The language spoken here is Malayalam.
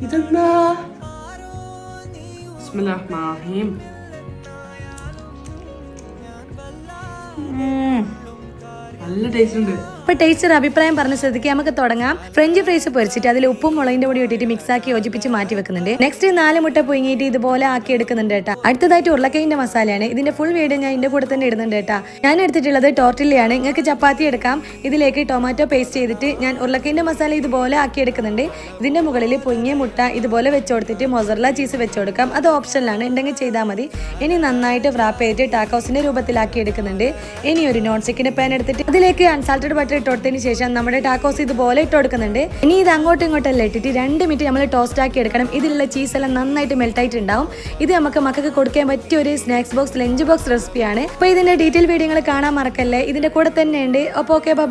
ഇതെന്താ? ബിസ്മില്ലാഹിർ നല്ല ടേസ്റ്റ് ഉണ്ട്. അപ്പോൾ ടേസ്റ്റർ അഭിപ്രായം പറഞ്ഞ സ്ഥിതിക്ക് നമുക്ക് തുടങ്ങാം. ഫ്രഞ്ച് ഫ്രൈസ് പൊരിച്ചിട്ട് അതിൽ ഉപ്പും മുളകിന്റെ പൊടി ഇട്ടിട്ട് മിക്സ് ആക്കി യോജിപ്പിച്ച് മാറ്റി വെക്കുന്നുണ്ട്. നെക്സ്റ്റ് 4 മുട്ട പുഴുങ്ങിയിട്ട് ഇതുപോലെ ആക്കി എടുക്കുന്നുണ്ട് കേട്ടോ. അടുത്തതായിട്ട് ഉരുളക്കിഴങ്ങിന്റെ മസാലയാണ്. ഇതിന്റെ ഫുൾ വീഡിയോ ഞാൻ ഇതിന്റെ കൂടെ തന്നെ ഇടുന്നുണ്ട് കേട്ടോ. ഞാൻ എടുത്തിട്ടുള്ളത് ടോർട്ടില്ലയാണ്. നിങ്ങൾക്ക് ചപ്പാത്തി എടുക്കാം. ഇതിലേക്ക് ടൊമാറ്റോ പേസ്റ്റ് ചെയ്തിട്ട് ഞാൻ ഉരുളക്കിഴങ്ങിന്റെ മസാല ഇതുപോലെ ആക്കി എടുക്കുന്നുണ്ട്. ഇതിന്റെ മുകളിൽ പുഴുങ്ങിയ മുട്ട ഇതുപോലെ വെച്ച് കൊടുത്തിട്ട് മൊസറല്ല ചീസ് വെച്ച് കൊടുക്കാം. അത് ഓപ്ഷനിലാണ്, ഉണ്ടെങ്കിൽ ചെയ്താൽ മതി. ഇനി നന്നായിട്ട് ഫ്രാപ്പ് ചെയ്തിട്ട് ടാക്കോസിന്റെ രൂപത്തിലാക്കി എടുക്കുന്നുണ്ട്. ഇനി ഒരു നോൺ സ്റ്റിക്കിന്റെ പാൻ എടുത്തിട്ട് അതിലേക്ക് അൺസാൾട്ടഡ് ബട്ടർ ഇട്ട് കൊടുത്തതിന് ശേഷം നമ്മുടെ ടാക്കോസ് ഇതുപോലെ ഇട്ട് കൊടുക്കുന്നുണ്ട്. ഇനി ഇത് അങ്ങോട്ടും ഇങ്ങോട്ടെല്ലാം ഇട്ടിട്ട് 2 മിനിറ്റ് നമ്മൾ ടോസ്റ്റ് ആക്കി എടുക്കണം. ഇതിലുള്ള ചീസ് എല്ലാം നന്നായിട്ട് മെൽറ്റ് ആയിട്ടുണ്ടാവും. ഇത് നമുക്ക് മക്കൾക്ക് കൊടുക്കാൻ പറ്റിയ ഒരു സ്നാക്സ് ബോക്സ്, ലഞ്ച് ബോക്സ് റെസിപ്പിയാണ്. അപ്പോൾ ഇതിന്റെ ഡീറ്റെയിൽ വീഡിയോകൾ കാണാൻ മറക്കല്ലേ. ഇതിന്റെ കൂടെ തന്നെ ഉണ്ട്. അപ്പോൾ ഓക്കെ, ബൈ.